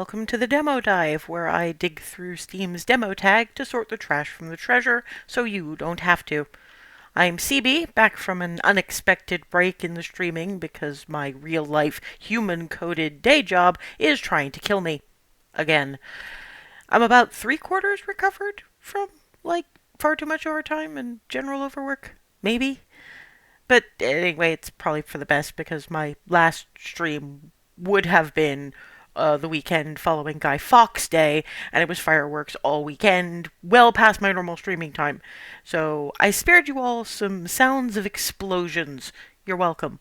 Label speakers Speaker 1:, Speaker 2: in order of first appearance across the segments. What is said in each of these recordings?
Speaker 1: welcome to the Demo Dive, where I dig through Steam's demo tag to sort the trash from the treasure so you don't have to. I'm CB, back from an unexpected break in the streaming because my real-life, human-coded day job is trying to kill me. Again. I'm about three-quarters recovered from, far too much overtime and general overwork. Maybe? But anyway, it's probably for the best because my last stream would have been the weekend following Guy Fawkes Day, and it was fireworks all weekend, well past my normal streaming time. So I spared you all some sounds of explosions. You're welcome.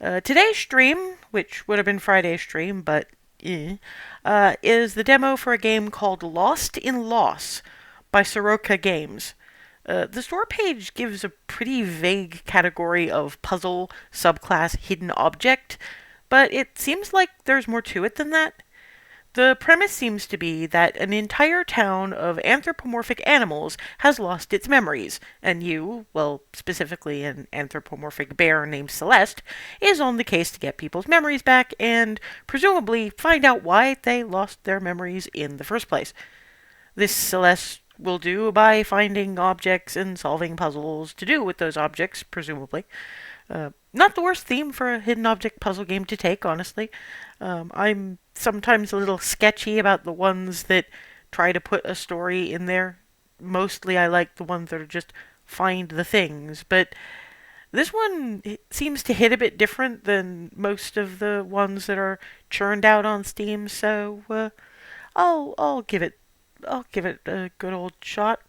Speaker 1: Today's stream, which would have been Friday's stream, but is the demo for a game called Lost in Loss by Soroka Games. The store page gives a pretty vague category of puzzle, subclass, hidden object, but it seems like there's more to it than that. The premise seems to be that an entire town of anthropomorphic animals has lost its memories, and you, well, specifically an anthropomorphic bear named Celeste, is on the case to get people's memories back and presumably find out why they lost their memories in the first place. This Celeste will do by finding objects and solving puzzles to do with those objects, presumably. Not the worst theme for a hidden object puzzle game to take, honestly. I'm sometimes a little sketchy about the ones that try to put a story in there. Mostly I like the ones that are just find the things, but this one seems to hit a bit different than most of the ones that are churned out on Steam, so I'll give it a good old shot.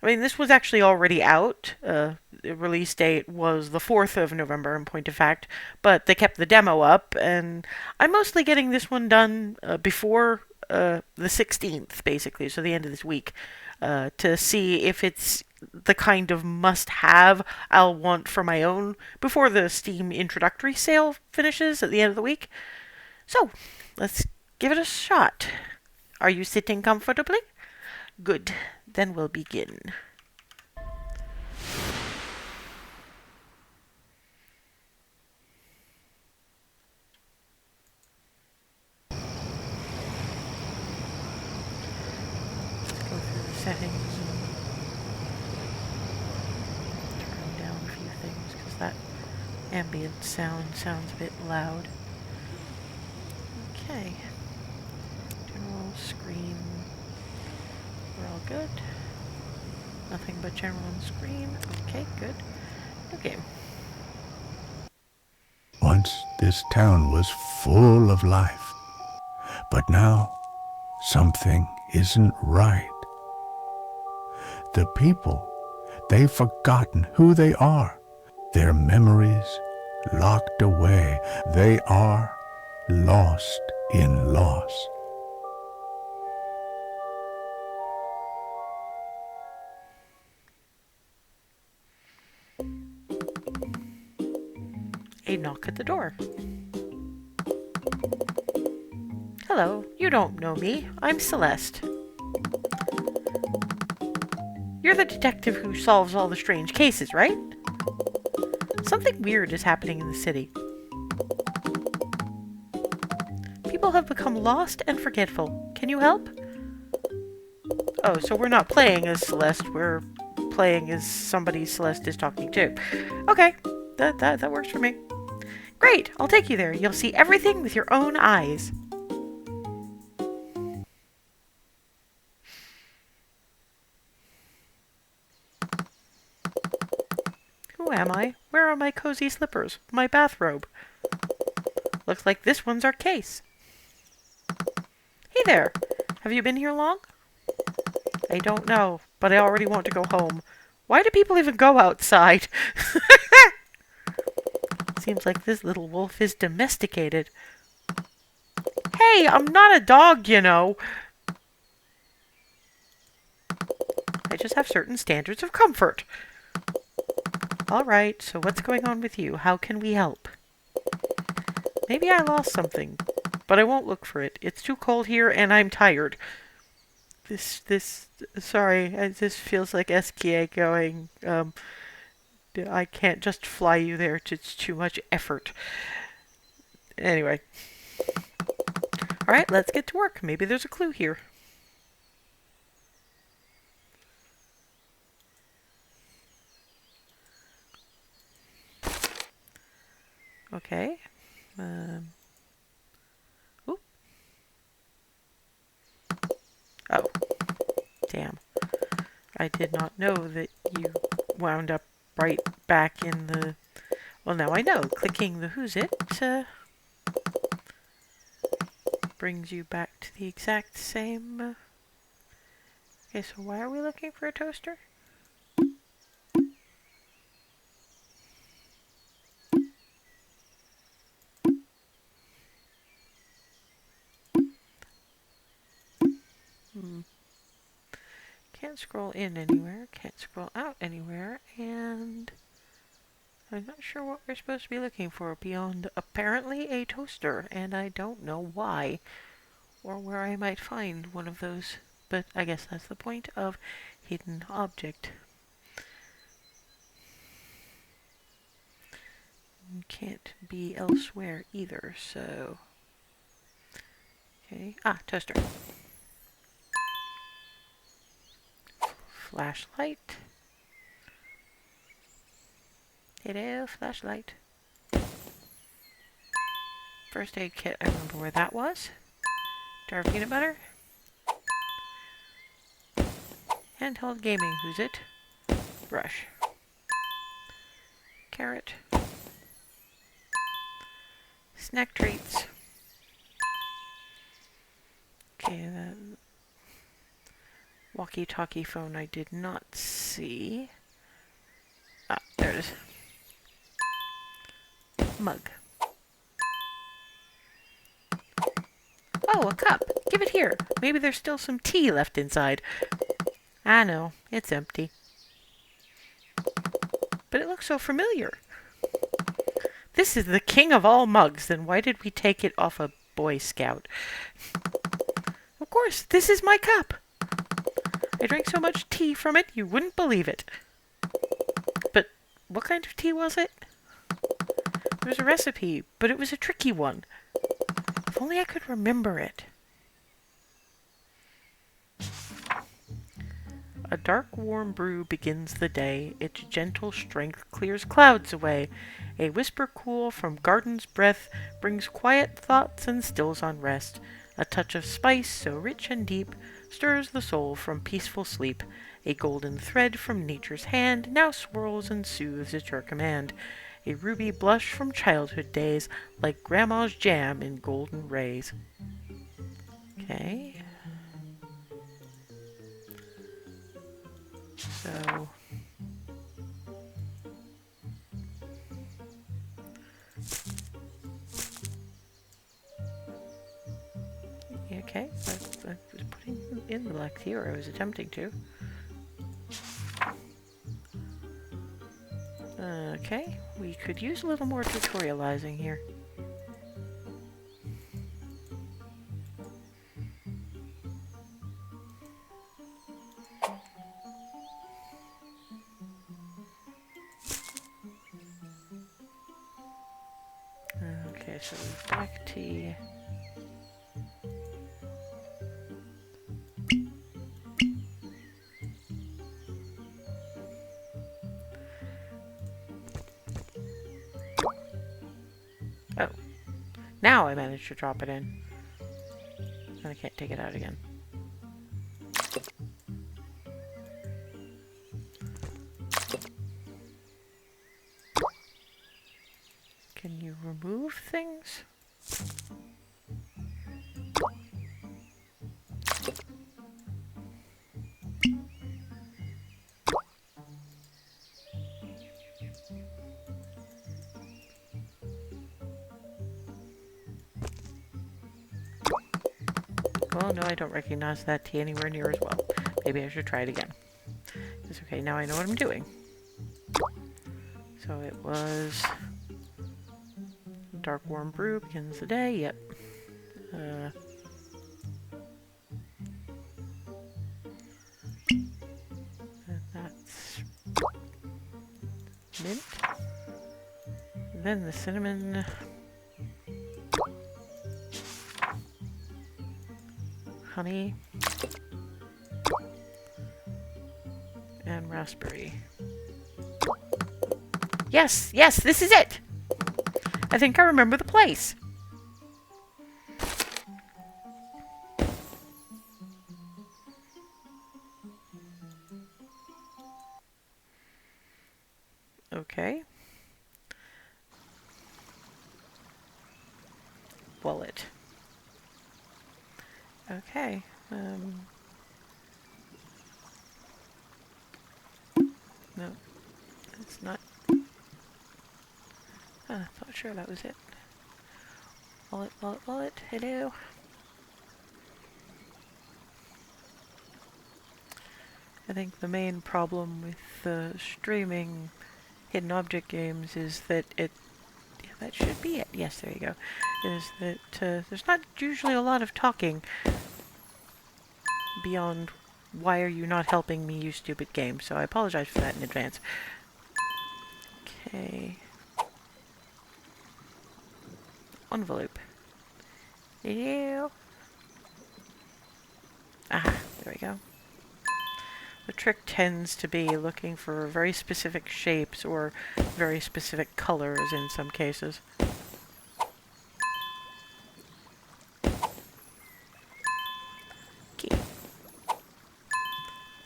Speaker 1: I mean, this was actually already out. The release date was the 4th of November, in point of fact, but they kept the demo up, and I'm mostly getting this one done before the 16th, basically, so the end of this week, to see if it's the kind of must-have I'll want for my own before the Steam introductory sale finishes at the end of the week. So, let's give it a shot. Are you sitting comfortably? Good. Then we'll begin. Let's go through the settings and turn down a few things because that ambient sound sounds a bit loud. Okay. General screen. We're all good. Nothing but general on screen. Okay, good. Okay.
Speaker 2: Once this town was full of life, but now something isn't right. The people, they've forgotten who they are. Their memories locked away. They are lost in loss.
Speaker 1: A knock at the door. Hello, you don't know me. I'm Celeste. You're the detective who solves all the strange cases, right? Something weird is happening in the city. People have become lost and forgetful. Can you help? Oh, so we're not playing as Celeste, we're playing as somebody Celeste is talking to. Okay, that works for me. Great, I'll take you there. You'll see everything with your own eyes. Who am I? Where are my cozy slippers? My bathrobe? Looks like this one's our case. Hey there. Have you been here long? I don't know, but I already want to go home. Why do people even go outside? Seems like this little wolf is domesticated. Hey, I'm not a dog, you know. I just have certain standards of comfort. Alright, so what's going on with you? How can we help? Maybe I lost something, but I won't look for it. It's too cold here and I'm tired. Sorry, this feels like SKA going, I can't just fly you there. It's too much effort. Anyway. Alright, let's get to work. Maybe there's a clue here. Okay. Oop. Oh. Damn. I did not know that you wound up right back in the... Well, now I know. Clicking the who's it brings you back to the exact same... Okay, so why are we looking for a toaster? Can't scroll in anywhere, can't scroll out anywhere, and I'm not sure what we're supposed to be looking for beyond apparently a toaster, and I don't know why or where I might find one of those, but I guess that's the point of hidden object. Can't be elsewhere either, so... Okay, toaster. Flashlight. Hello, flashlight. First aid kit, I remember where that was. Jar of peanut butter. Handheld gaming, who's it? Brush. Carrot. Snack treats. Okay, that walkie-talkie phone I did not see. There it is. Mug. Oh, a cup. Give it here. Maybe there's still some tea left inside. I know, it's empty. But it looks so familiar. This is the king of all mugs, then why did we take it off a Boy Scout? Of course, this is my cup. I drank so much tea from it, you wouldn't believe it. But what kind of tea was it? There was a recipe, but it was a tricky one. If only I could remember it. A dark, warm brew begins the day. Its gentle strength clears clouds away. A whisper cool from garden's breath brings quiet thoughts and stills unrest. A touch of spice so rich and deep stirs the soul from peaceful sleep. A golden thread from nature's hand now swirls and soothes at your command. A ruby blush from childhood days, like grandma's jam in golden rays. Okay. So... Okay, I was putting in the black tea, or I was attempting to. Okay, we could use a little more tutorializing here. Okay, so black tea. Oh, now I managed to drop it in. And I can't take it out again. Can you remove things? Well, no, I don't recognize that tea anywhere near as well. Maybe I should try it again. It's okay, now I know what I'm doing. So it was... Dark warm brew begins the day, yep. And that's... mint. And then the cinnamon... honey, and raspberry. Yes, yes, this is it! I think I remember the place. Okay. Wallet. Okay. No, it's not. I thought sure that was it. Wallet, wallet, wallet. Hello. I think the main problem with streaming hidden object games is that it. Yeah, that should be it. Yes, there you go. Is that there's not usually a lot of talking beyond why are you not helping me, you stupid game. So I apologize for that in advance. Okay. Envelope. Ew. Ah, there we go. The trick tends to be looking for very specific shapes or very specific colors in some cases. Key.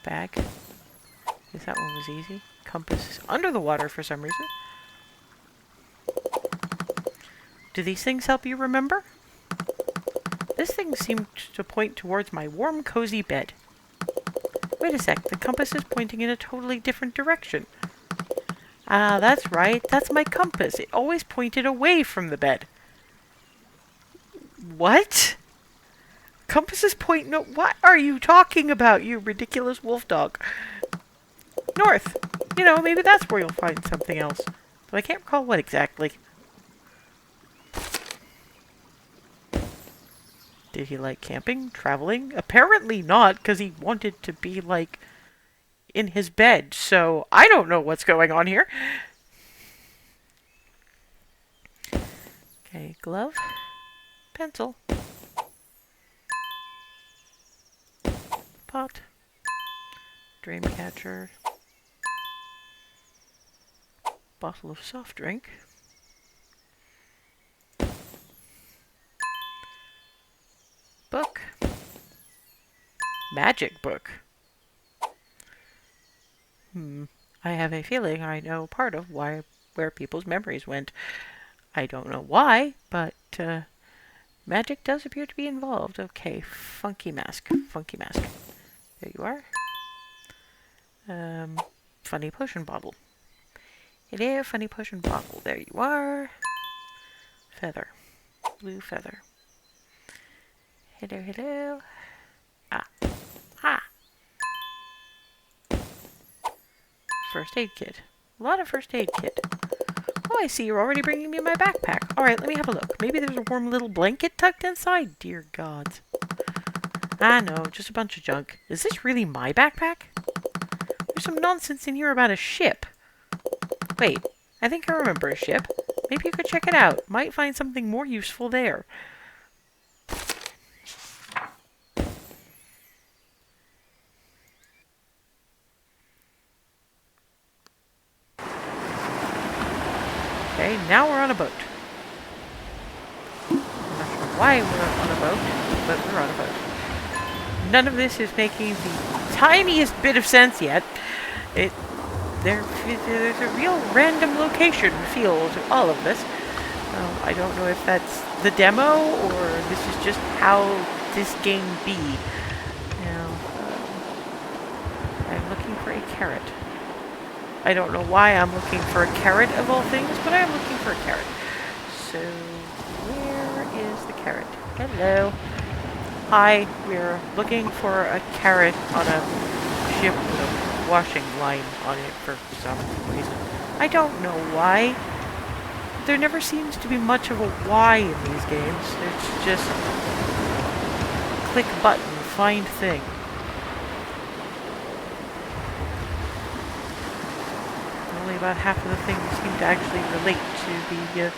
Speaker 1: Bag. Guess that one was easy. Compass is under the water for some reason. Do these things help you remember? This thing seemed to point towards my warm, cozy bed. Wait a sec, the compass is pointing in a totally different direction. Ah, that's right, that's my compass. It always pointed away from the bed. What? Compass is pointing... What are you talking about, you ridiculous wolf dog? North. You know, maybe that's where you'll find something else. But I can't recall what exactly. Did he like camping? Traveling? Apparently not, because he wanted to be, like, in his bed. So, I don't know what's going on here. Okay, glove. Pencil. Pot. Dream catcher. Bottle of soft drink. Book. Magic book. I have a feeling I know part of where people's memories went. I don't know why, but magic does appear to be involved. Okay, funky mask. Funky mask. There you are. Funny potion bottle. Hello, funny potion bottle. There you are. Feather. Blue feather. Hello, hello. Ah. Ah. First aid kit. A lot of first aid kit. Oh, I see you're already bringing me my backpack. Alright, let me have a look. Maybe there's a warm little blanket tucked inside? Dear gods. Ah, no, just a bunch of junk. Is this really my backpack? There's some nonsense in here about a ship. Wait, I think I remember a ship. Maybe you could check it out. Might find something more useful there. Okay, now we're on a boat. I'm not sure why we're on a boat, but we're on a boat. None of this is making the tiniest bit of sense yet. There's a real random location feel to all of this. I don't know if that's the demo or this is just how this game be. Now, I'm looking for a carrot. I don't know why I'm looking for a carrot of all things, but I'm looking for a carrot. So, where is the carrot? Hello. Hi, we're looking for a carrot on a ship with a washing line on it for some reason. I don't know why. There never seems to be much of a why in these games. It's just click button, find thing. Only about half of the things seem to actually relate to the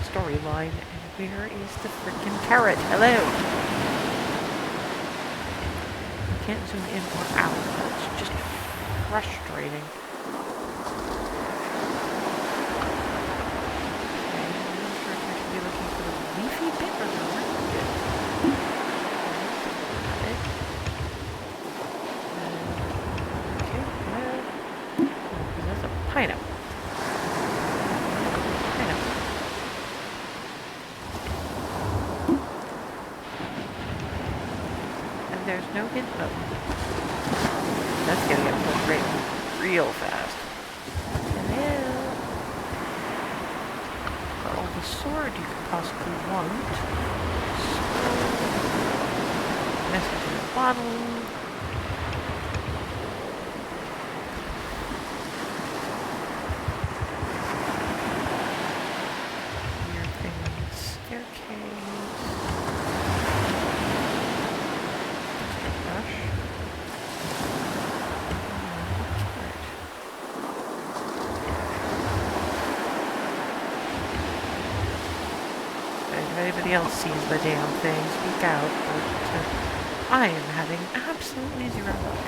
Speaker 1: storyline. And where is the frickin' carrot? Hello. can't zoom in or out. That's just frustrating. Leafy bit or the root bit? Okay, that's a pineapple. And there's no hint. Oh. That's gonna get pulled real fast. Hello. For all the sword you could possibly want. Message in a bottle. Weird thing on the staircase. Brush. If anybody else sees the damn thing, speak out, but I am having absolutely zero luck.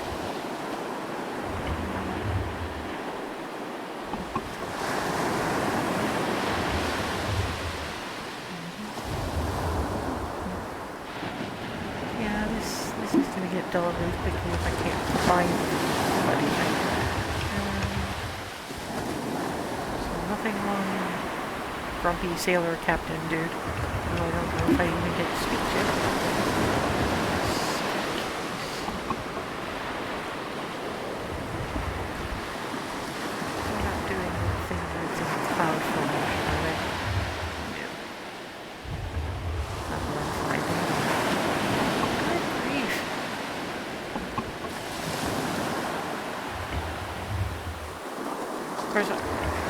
Speaker 1: Yeah, this is going to get dull really quickly if I can't find anybody. So nothing wrong, grumpy sailor captain dude, who I don't know if I even get to speak to.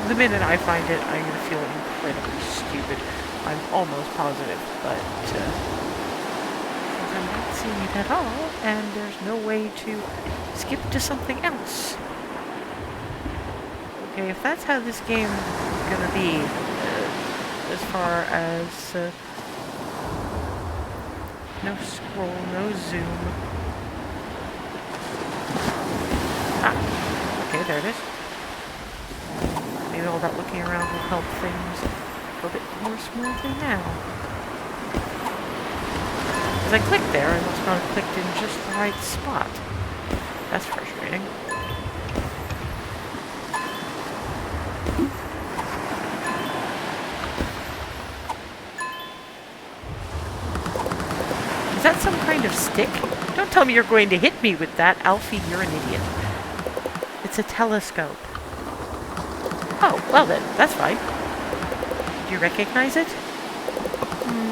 Speaker 1: The minute I find it, I'm going to feel incredibly stupid. I'm almost positive, but I'm not seeing it at all, and there's no way to skip to something else. Okay, if that's how this game is going to be, as far as no scroll, no zoom. Ah, okay, there it is. Maybe all that looking around will help things go a bit more smoothly now. As I clicked there, I must not have clicked in just the right spot. That's frustrating. Is that some kind of stick? Don't tell me you're going to hit me with that. Alfie, you're an idiot. It's a telescope. Oh, well then, that's fine. Do you recognize it?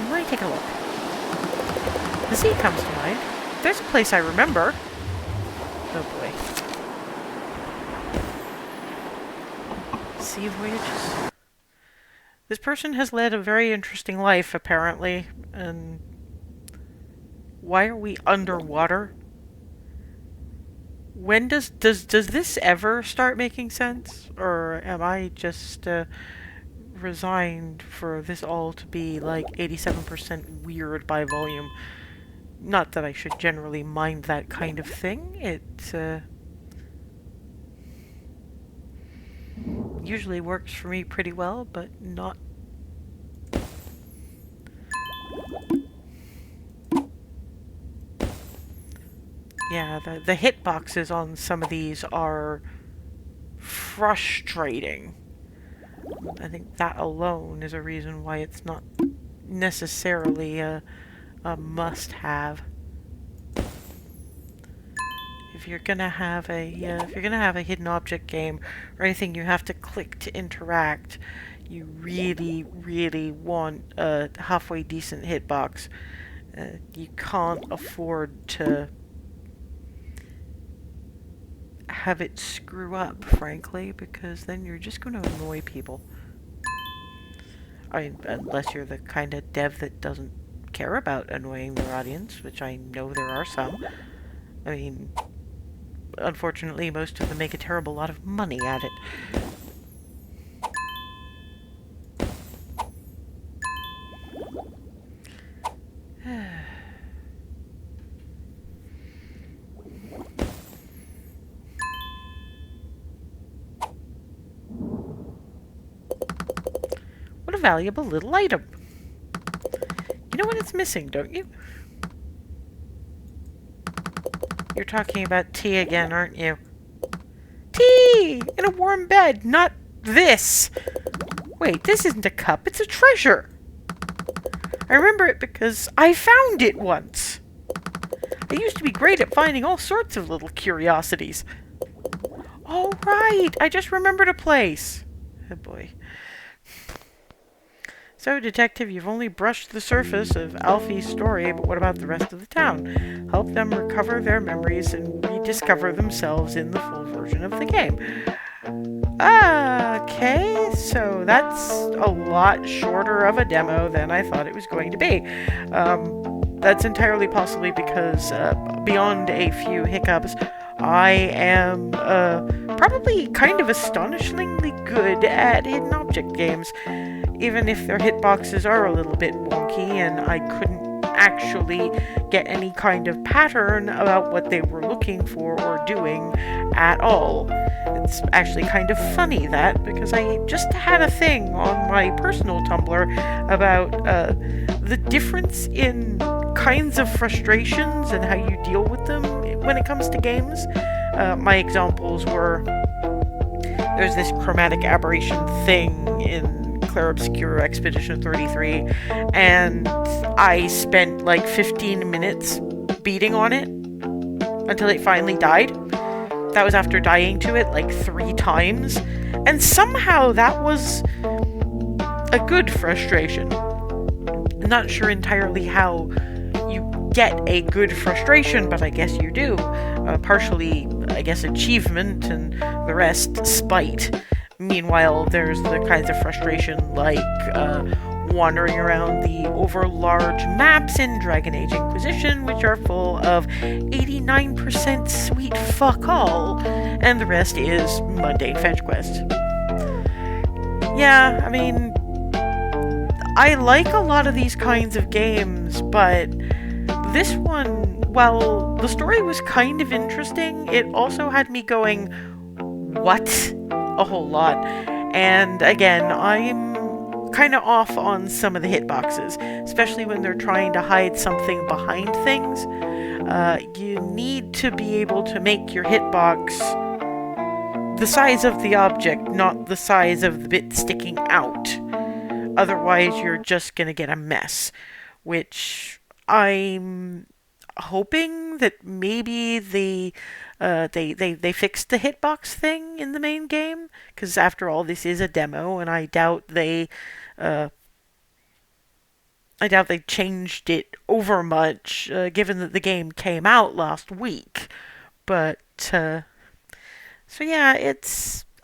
Speaker 1: Let me take a look. The sea comes to mind. There's a place I remember. Oh boy. Sea voyages. This person has led a very interesting life, apparently. And why are we underwater? When does this ever start making sense? Or am I just resigned for this all to be like 87% weird by volume? Not that I should generally mind that kind of thing. It usually works for me pretty well, but not. Yeah, the hitboxes on some of these are frustrating. I think that alone is a reason why it's not necessarily a must-have. If you're gonna have a hidden object game or anything you have to click to interact, you really, really want a halfway decent hitbox. You can't afford to have it screw up, frankly, because then you're just going to annoy people. I mean, unless you're the kind of dev that doesn't care about annoying their audience, which I know there are some. I mean, unfortunately, most of them make a terrible lot of money at it. valuable little item. You know what it's missing, don't you? You're talking about tea again, aren't you? Tea! In a warm bed, not this! Wait, this isn't a cup, it's a treasure! I remember it because I found it once! I used to be great at finding all sorts of little curiosities. Oh, right! I just remembered a place! Oh boy. So, Detective, you've only brushed the surface of Alfie's story, but what about the rest of the town? Help them recover their memories and rediscover themselves in the full version of the game. Okay, so that's a lot shorter of a demo than I thought it was going to be. That's entirely possibly because, beyond a few hiccups, I am probably kind of astonishingly good at hidden object games, even if their hitboxes are a little bit wonky and I couldn't actually get any kind of pattern about what they were looking for or doing at all. It's actually kind of funny that, because I just had a thing on my personal Tumblr about the difference in kinds of frustrations and how you deal with them when it comes to games. My examples were, there's this chromatic aberration thing in Clair Obscur Expedition 33, and I spent like 15 minutes beating on it until it finally died. That was after dying to it like 3 times, and somehow that was a good frustration. I'm not sure entirely how you get a good frustration, but I guess you do. Partially, I guess, achievement, and the rest, spite. Meanwhile, there's the kinds of frustration like wandering around the overlarge maps in Dragon Age Inquisition, which are full of 89% sweet fuck all, and the rest is mundane fetch quests. Yeah, I mean, I like a lot of these kinds of games, but this one, while the story was kind of interesting, it also had me going, what? A whole lot. And again, I'm kind of off on some of the hitboxes, especially when they're trying to hide something behind things. You need to be able to make your hitbox the size of the object, not the size of the bit sticking out. Otherwise, you're just gonna get a mess, which I'm hoping that maybe they fixed the hitbox thing in the main game, because after all, this is a demo, and I doubt they changed it over much, given that the game came out last week. But so yeah,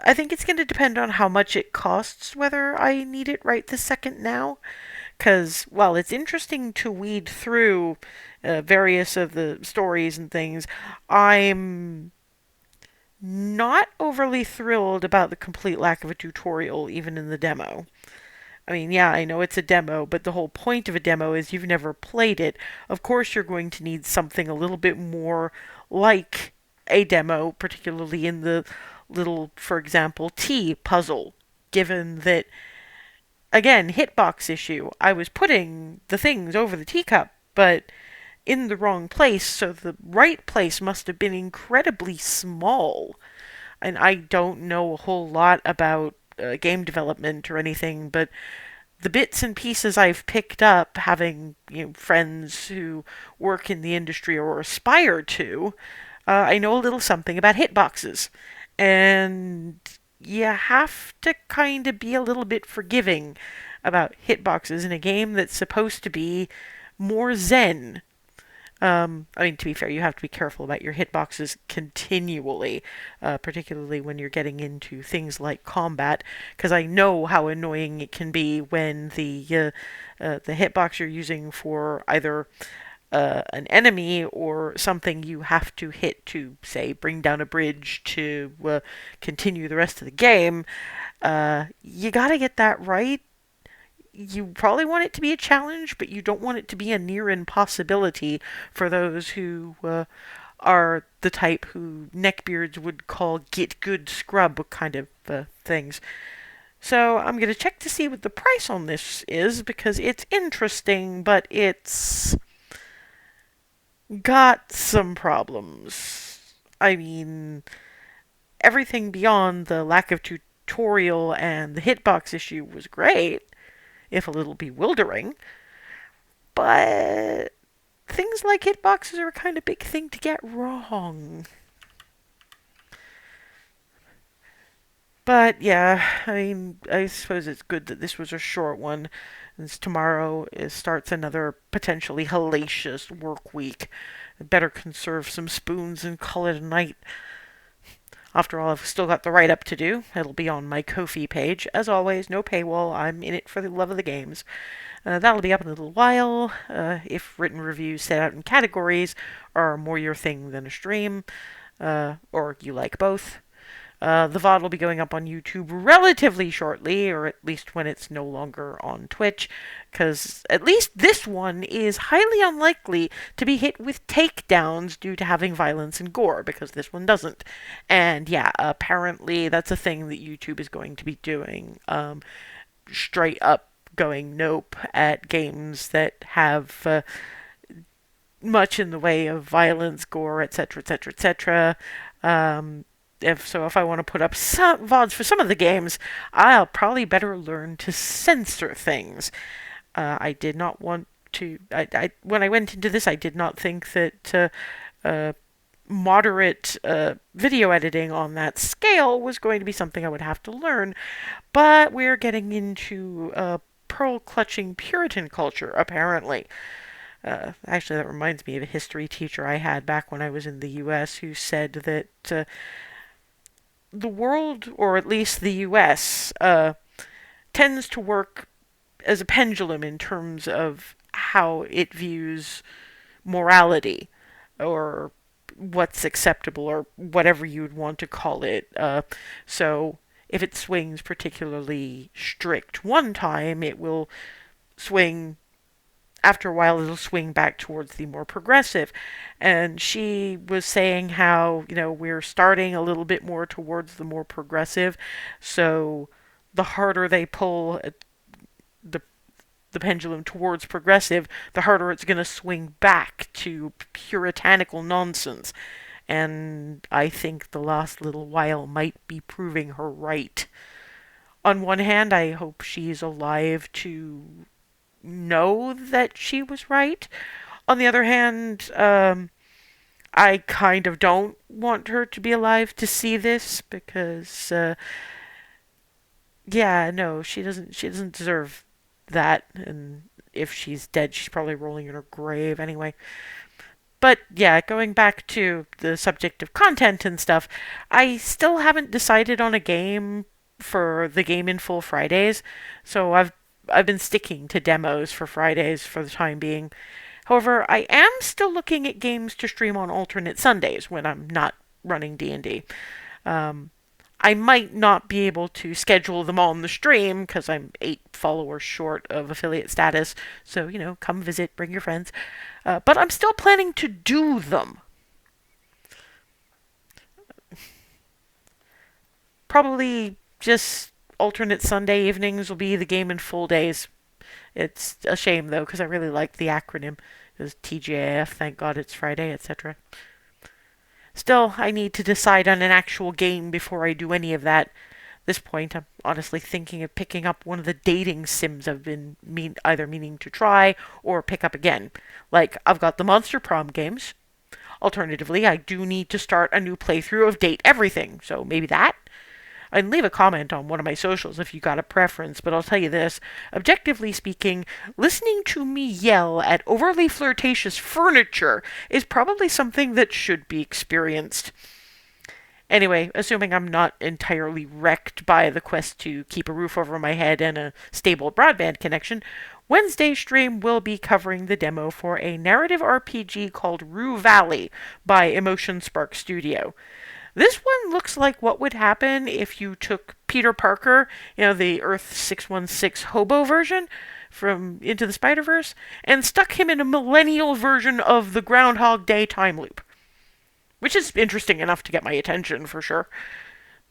Speaker 1: I think it's going to depend on how much it costs, whether I need it right this second now. Because while it's interesting to weed through various of the stories and things, I'm not overly thrilled about the complete lack of a tutorial, even in the demo. I mean, yeah, I know it's a demo, but the whole point of a demo is you've never played it. Of course, you're going to need something a little bit more like a demo, particularly in the little, for example, tea puzzle, given that, again, hitbox issue. I was putting the things over the teacup, but in the wrong place, so the right place must have been incredibly small. And I don't know a whole lot about game development or anything, but the bits and pieces I've picked up, having friends who work in the industry or aspire to, I know a little something about hitboxes. And you have to kind of be a little bit forgiving about hitboxes in a game that's supposed to be more zen. I mean, to be fair, you have to be careful about your hitboxes continually, particularly when you're getting into things like combat, because I know how annoying it can be when the hitbox you're using for either an enemy or something you have to hit to, say, bring down a bridge to continue the rest of the game. You gotta get that right. You probably want it to be a challenge, but you don't want it to be a near impossibility for those who are the type who neckbeards would call get good scrub kind of things. So I'm going to check to see what the price on this is because it's interesting, but it's got some problems. I mean, everything beyond the lack of tutorial and the hitbox issue was great, if a little bewildering, but things like hitboxes are a kind of big thing to get wrong. But yeah, I mean, I suppose it's good that this was a short one, since tomorrow starts another potentially hellacious work week. I better conserve some spoons and call it a night. After all, I've still got the write up to do. It'll be on my Ko-fi page. As always, no paywall. I'm in it for the love of the games. That'll be up in a little while. If written reviews set out in categories are more your thing than a stream, or you like both. The VOD will be going up on YouTube relatively shortly, or at least when it's no longer on Twitch, because at least this one is highly unlikely to be hit with takedowns due to having violence and gore, because this one doesn't. And yeah, apparently that's a thing that YouTube is going to be doing. Straight up going nope at games that have much in the way of violence, gore, etc., etc., etc. If I want to put up some VODs for some of the games, I'll probably better learn to censor things. I did not want to. When I went into this, I did not think that moderate video editing on that scale was going to be something I would have to learn. But we're getting into pearl clutching Puritan culture, apparently. Actually, that reminds me of a history teacher I had back when I was in the US who said that the world, or at least the US, tends to work as a pendulum in terms of how it views morality, or what's acceptable, or whatever you'd want to call it. So if it swings particularly strict one time, it will swing after a while it'll swing back towards the more progressive. And she was saying how, we're starting a little bit more towards the more progressive. So the harder they pull the the pendulum towards progressive, the harder it's going to swing back to puritanical nonsense. And I think the last little while might be proving her right. On one hand, I hope she's alive to know that she was right. On the other hand, I kind of don't want her to be alive to see this because, yeah, no, she doesn't. She doesn't deserve that. And if she's dead, she's probably rolling in her grave anyway. But yeah, going back to the subject of content and stuff, I still haven't decided on a game for the Game in Full Fridays, so I've been sticking to demos for Fridays for the time being. However, I am still looking at games to stream on alternate Sundays when I'm not running D&D. Um, I might not be able to schedule them on the stream because I'm 8 followers short of affiliate status. So, come visit, bring your friends. But I'm still planning to do them. Probably just alternate Sunday evenings will be the Game in Full days. It's a shame, though, because I really like the acronym. It was TGIF, thank God it's Friday, etc. Still, I need to decide on an actual game before I do any of that. At this point, I'm honestly thinking of picking up one of the dating sims I've been either meaning to try or pick up again. Like, I've got the Monster Prom games. Alternatively, I do need to start a new playthrough of Date Everything, so maybe that? And leave a comment on one of my socials if you got a preference, but I'll tell you this. Objectively speaking, listening to me yell at overly flirtatious furniture is probably something that should be experienced. Anyway, assuming I'm not entirely wrecked by the quest to keep a roof over my head and a stable broadband connection, Wednesday's stream will be covering the demo for a narrative RPG called Rue Valley by Emotion Spark Studio. This one looks like what would happen if you took Peter Parker, the Earth 616 hobo version from Into the Spider-Verse, and stuck him in a millennial version of the Groundhog Day time loop. Which is interesting enough to get my attention, for sure.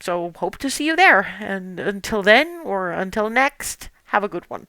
Speaker 1: So hope to see you there. And until then, or until next, have a good one.